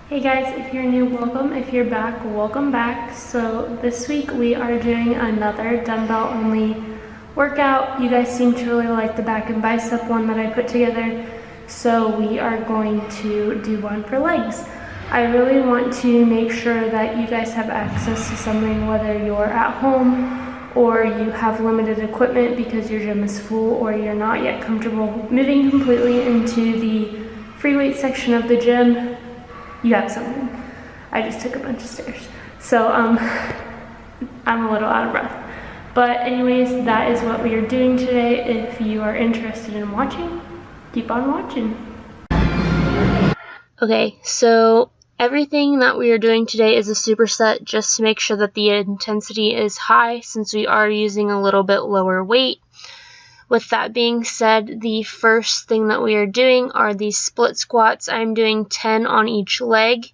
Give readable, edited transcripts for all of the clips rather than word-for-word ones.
Hey guys, if you're new, welcome. If you're back, welcome back. So this week we are doing another dumbbell only workout. You guys seem to really like the back and bicep one that I put together, so we are going to do one for legs. I really want to make sure that you guys have access to something, whether you're at home or you have limited equipment because your gym is full or you're not yet comfortable moving completely into the free weight section of the gym. You have something. I just took a bunch of stairs. So I'm a little out of breath. But anyways, that is what we are doing today. If you are interested in watching, keep on watching. Okay, so everything that we are doing today is a superset just to make sure that the intensity is high since we are using a little bit lower weight. With that being said, the first thing that we are doing are these split squats. I'm doing 10 on each leg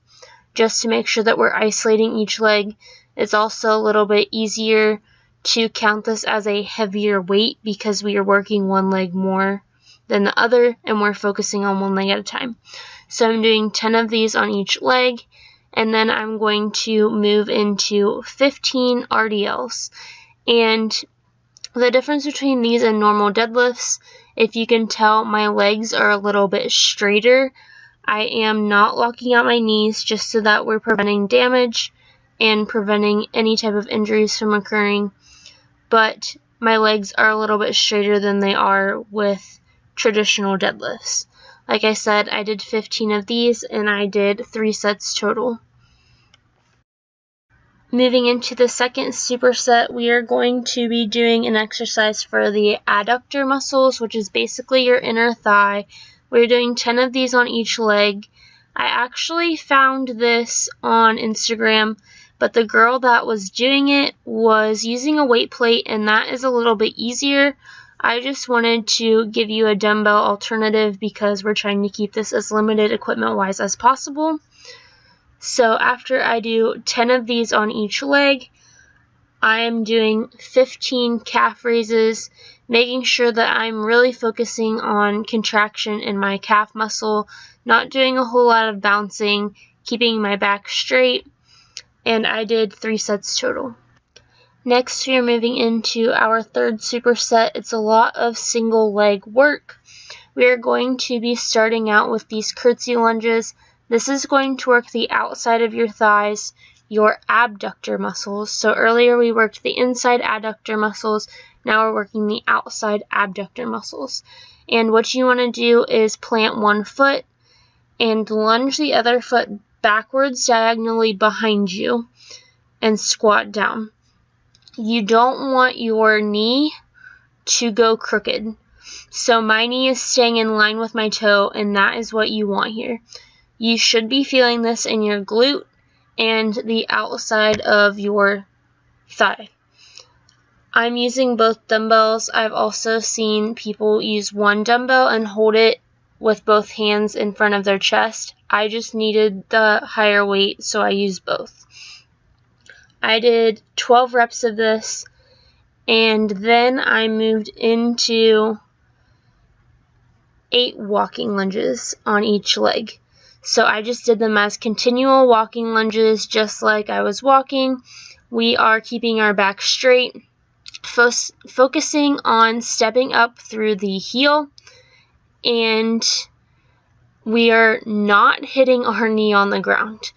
just to make sure that we're isolating each leg. It's also a little bit easier to count this as a heavier weight because we are working one leg more than the other and we're focusing on one leg at a time. So I'm doing 10 of these on each leg, and then I'm going to move into 15 RDLs. And the difference between these and normal deadlifts, if you can tell, my legs are a little bit straighter. I am not locking out my knees just so that we're preventing damage and preventing any type of injuries from occurring. But my legs are a little bit straighter than they are with traditional deadlifts. Like I said, I did 15 of these and I did 3 sets total. Moving into the second superset, we are going to be doing an exercise for the adductor muscles, which is basically your inner thigh. We're doing 10 of these on each leg. I actually found this on Instagram, but the girl that was doing it was using a weight plate, and that is a little bit easier. I just wanted to give you a dumbbell alternative because we're trying to keep this as limited equipment-wise as possible. So after I do 10 of these on each leg, I am doing 15 calf raises, making sure that I'm really focusing on contraction in my calf muscle, not doing a whole lot of bouncing, keeping my back straight, and I did 3 sets total. Next, we are moving into our third superset. It's a lot of single leg work. We are going to be starting out with these curtsy lunges. This is going to work the outside of your thighs, your abductor muscles. So earlier we worked the inside adductor muscles. Now we're working the outside abductor muscles. And what you want to do is plant one foot and lunge the other foot backwards diagonally behind you and squat down. You don't want your knee to go crooked. So my knee is staying in line with my toe, and that is what you want here. You should be feeling this in your glute and the outside of your thigh. I'm using both dumbbells. I've also seen people use one dumbbell and hold it with both hands in front of their chest. I just needed the higher weight, so I used both. I did 12 reps of this, and then I moved into 8 walking lunges on each leg. So I just did them as continual walking lunges, just like I was walking. We are keeping our back straight, focusing on stepping up through the heel, and we are not hitting our knee on the ground.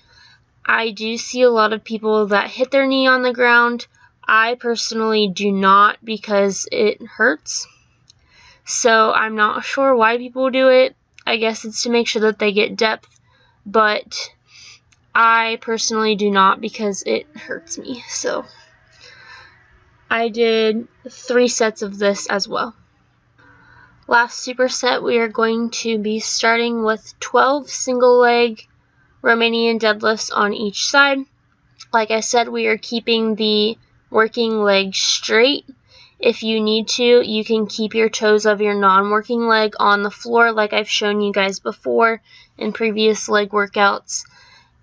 I do see a lot of people that hit their knee on the ground. I personally do not because it hurts. So I'm not sure why people do it. I guess it's to make sure that they get depth, but I personally do not because it hurts me. So I did 3 sets of this as well. Last superset, we are going to be starting with 12 single leg Romanian deadlifts on each side. Like I said, we are keeping the working leg straight. If you need to, you can keep your toes of your non-working leg on the floor like I've shown you guys before in previous leg workouts,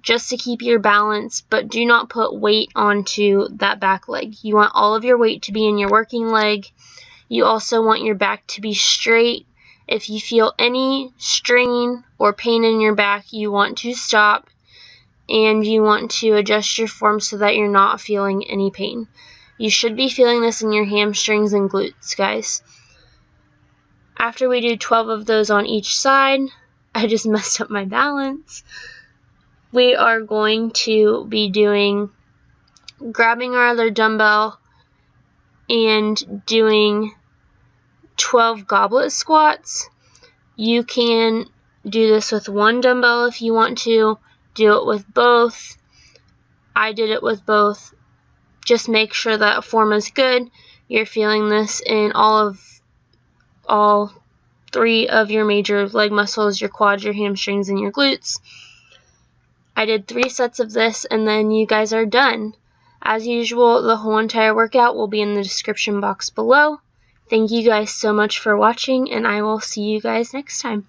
just to keep your balance, but do not put weight onto that back leg. You want all of your weight to be in your working leg. You also want your back to be straight. If you feel any strain or pain in your back, you want to stop. and you want to adjust your form so that you're not feeling any pain. You should be feeling this in your hamstrings and glutes, guys. After we do 12 of those on each side, I just messed up my balance. We are going to be grabbing our other dumbbell and doing 12 goblet squats. You can do this with one dumbbell if you want to. Do it with both. I did it with both. Just make sure that form is good. You're feeling this in all 3 of your major leg muscles, your quads, your hamstrings, and your glutes. I did 3 sets of this, and then you guys are done. As usual, the whole entire workout will be in the description box below. Thank you guys so much for watching, and I will see you guys next time.